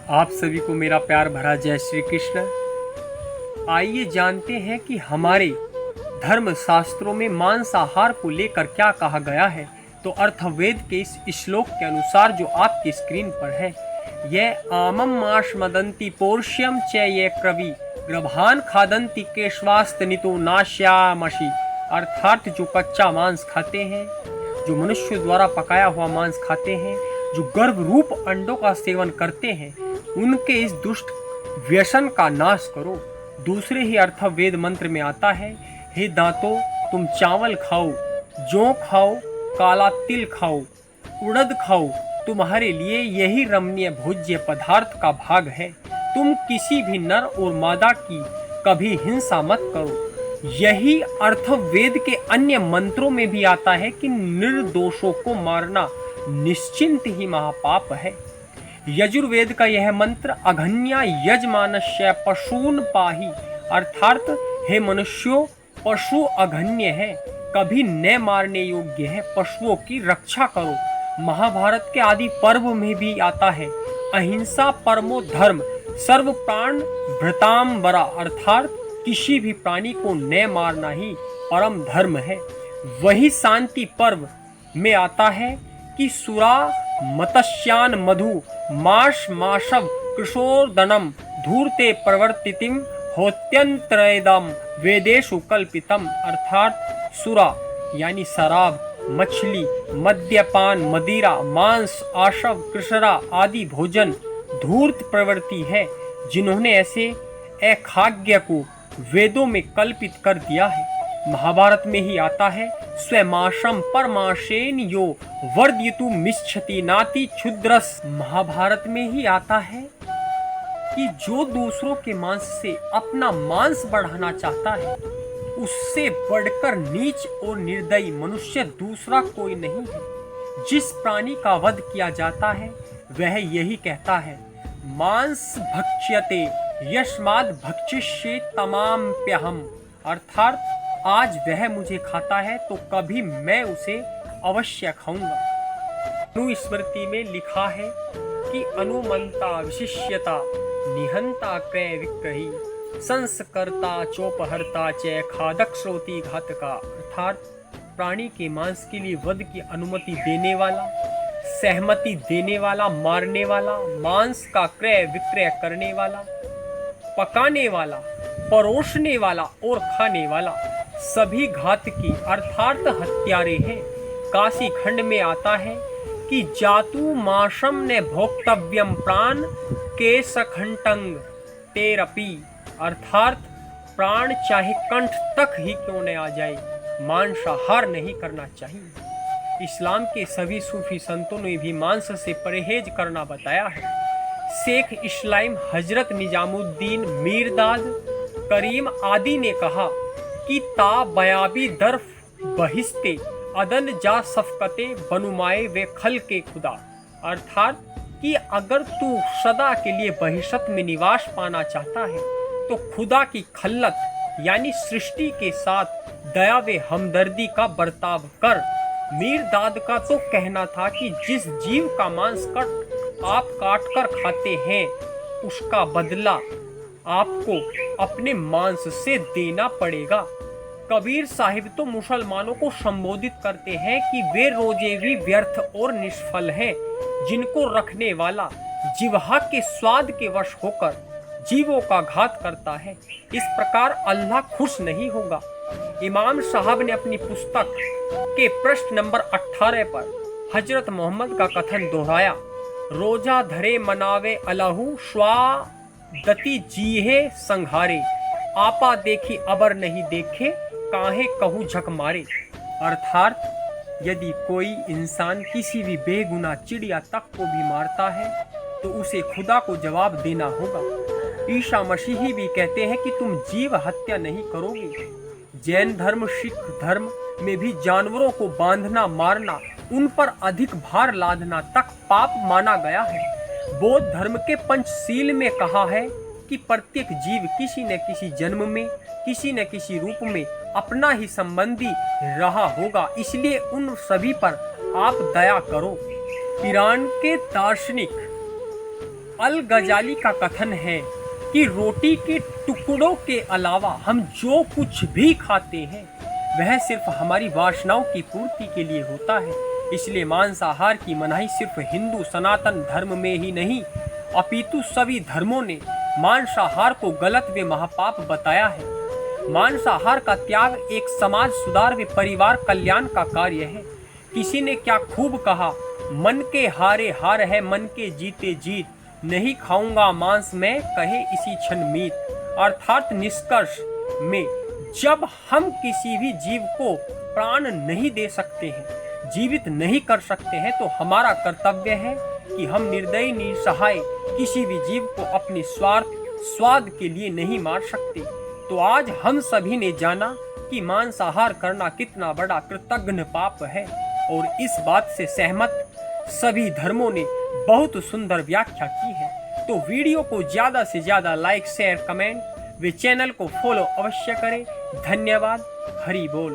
आप सभी को मेरा प्यार भरा जय श्री कृष्ण। आइए जानते हैं कि हमारे धर्म शास्त्रों में मांसाहार को लेकर क्या कहा गया है। तो अर्थवेद के इस श्लोक के अनुसार जो आपकी स्क्रीन पर है, यह आमम माश मदंती पोर्ष्यम च ये क्रवि ग्रभान खादंती केशवास्तनितो नाश्यामशी। अर्थात जो कच्चा मांस खाते हैं, जो मनुष्य द्वारा पकाया हुआ मांस खाते हैं, जो गर्भ रूप अंडों का सेवन करते हैं, उनके इस दुष्ट व्यसन का नाश करो। दूसरे ही अर्थवेद मंत्र में आता है, हे दांतों तुम चावल खाओ, जौ खाओ, काला तिल खाओ, उड़द खाओ, तुम्हारे लिए यही रमणीय भोज्य पदार्थ का भाग है। तुम किसी भी नर और मादा की कभी हिंसा मत करो। यही अर्थवेद के अन्य मंत्रों में भी आता है कि निर्दोषों को मारना निश्चिंत ही महापाप है। यजुर्वेद का यह मंत्र अघन्या यजमानस्य पशून पाही, अर्थात हे मनुष्यों पशु अघन्य है, कभी न मारने योग्य है, पशुओं की रक्षा करो। महाभारत के आदि पर्व में भी आता है, अहिंसा परमो धर्म सर्व प्राण भृतांबरा, अर्थात किसी भी प्राणी को न मारना ही परम धर्म है। वही शांति पर्व में आता है कि सुरा मत्स्यान मधु माश माशव कृशोर्दनम धूर्ते प्रवर्तितिम होत्यंतरेदम वेदेशु कल्पितम, अर्थात सुरा यानी शराब, मछली, मद्यपान, मदिरा, मांस, आशव, कृषरा आदि भोजन धूर्त प्रवृत्ति है, जिन्होंने ऐसे अखाद्य को वेदों में कल्पित कर दिया है। महाभारत में ही आता है, स्वमाशम परमाशेन यो वर्धयितु मिच्छति नाति क्षुद्रस। महाभारत में ही आता है कि जो दूसरों के मांस से अपना मांस बढ़ाना चाहता है, उससे बढ़कर नीच और निर्दयी मनुष्य दूसरा कोई नहीं है। जिस प्राणी का वध किया जाता है वह यही कहता है, मांस भक्ष्यते यस्माद् भक्षिष्ये तमाम प्यहम, अर्थात आज वह मुझे खाता है तो कभी मैं उसे अवश्य खाऊंगा। अनुस्मृति में लिखा है कि अनुमंता विशिष्यता निहंता क्रय विक्रही संस्कर्ता चोपहर्ता च खादक श्रोति घातका, अर्थात प्राणी के मांस के लिए वध की अनुमति देने वाला, सहमति देने वाला, मारने वाला, मांस का क्रय विक्रय करने वाला, पकाने वाला, परोसने वाला और खाने वाला सभी घातकी अर्थात हत्यारे हैं। काशी खंड में आता है कि जातु माशम ने भोक्तव्यम प्राण के सखंटंग तेरपी, अर्थात प्राण चाहे कंठ तक ही क्यों न आ जाए, मांसाहार नहीं करना चाहिए। इस्लाम के सभी सूफी संतों ने भी मांस से परहेज करना बताया है। शेख इस्लाम हजरत निजामुद्दीन मीरदाद करीम आदि ने कहा कि ता बयाबी दर्फ बहिस्ते अदन जा सफकते बनुमाए वे खल के खुदा, अर्थात कि अगर तू सदा के लिए बहिशत में निवास पाना चाहता है तो खुदा की खल्लत यानी सृष्टि के साथ दया व हमदर्दी का बर्ताव कर। मीरदाद का तो कहना था कि जिस जीव का मांस आप काट कर खाते हैं उसका बदला आपको अपने मांस से देना पड़ेगा। कबीर साहिब तो मुसलमानों को संबोधित करते हैं कि वे रोजे भी व्यर्थ और निष्फल हैं, जिनको रखने वाला जिह्वा के स्वाद के वश होकर जीवों का घात करता है। इस प्रकार अल्लाह खुश नहीं होगा। इमाम साहब ने अपनी पुस्तक के पृष्ठ नंबर 18 पर हजरत मोहम्मद का कथन दोहराया, रोजा धरे मनावे अलहू स्वादति जीहे संघारे, आपा देखी अबर नहीं देखे काहे कहूँ झक मारे, अर्थात यदि कोई इंसान किसी भी बेगुनाह चिड़िया तक को भी मारता है तो उसे खुदा को जवाब देना होगा। ईसा मसीही भी कहते हैं कि तुम जीव हत्या नहीं करोगे। जैन धर्म, सिख धर्म में भी जानवरों को बांधना, मारना, उन पर अधिक भार लादना तक पाप माना गया है। बौद्ध धर्म के पंचशील में कहा है कि प्रत्येक जीव किसी न किसी जन्म में, किसी न किसी रूप में अपना ही संबंधी रहा होगा, इसलिए उन सभी पर आप दया करो। ईरान के दार्शनिक अल गजाली का कथन है कि रोटी के टुकड़ों के अलावा हम जो कुछ भी खाते हैं वह सिर्फ हमारी वासनाओं की पूर्ति के लिए होता है। इसलिए मांसाहार की मनाही सिर्फ हिंदू सनातन धर्म में ही नहीं अपितु सभी धर्मों ने मांसाहार को गलत व महापाप बताया है। मांसाहार का त्याग एक समाज सुधार व परिवार कल्याण का कार्य है। किसी ने क्या खूब कहा, मन के हारे हार है मन के जीते जीत, नहीं खाऊंगा मांस में कहे इसी क्षण मीत। अर्थात निष्कर्ष में जब हम किसी भी जीव को प्राण नहीं दे सकते हैं, जीवित नहीं कर सकते हैं, तो हमारा कर्तव्य है कि हम निर्दयी निसहाय किसी भी जीव को अपने स्वाद के लिए नहीं मार सकते। तो आज हम सभी ने जाना कि मांसाहार करना कितना बड़ा कृतघ्न पाप है और इस बात से सहमत सभी धर्मों ने बहुत सुंदर व्याख्या की है। तो वीडियो को ज्यादा से ज्यादा लाइक शेयर कमेंट व चैनल को फॉलो अवश्य करें। धन्यवाद। हरि बोल।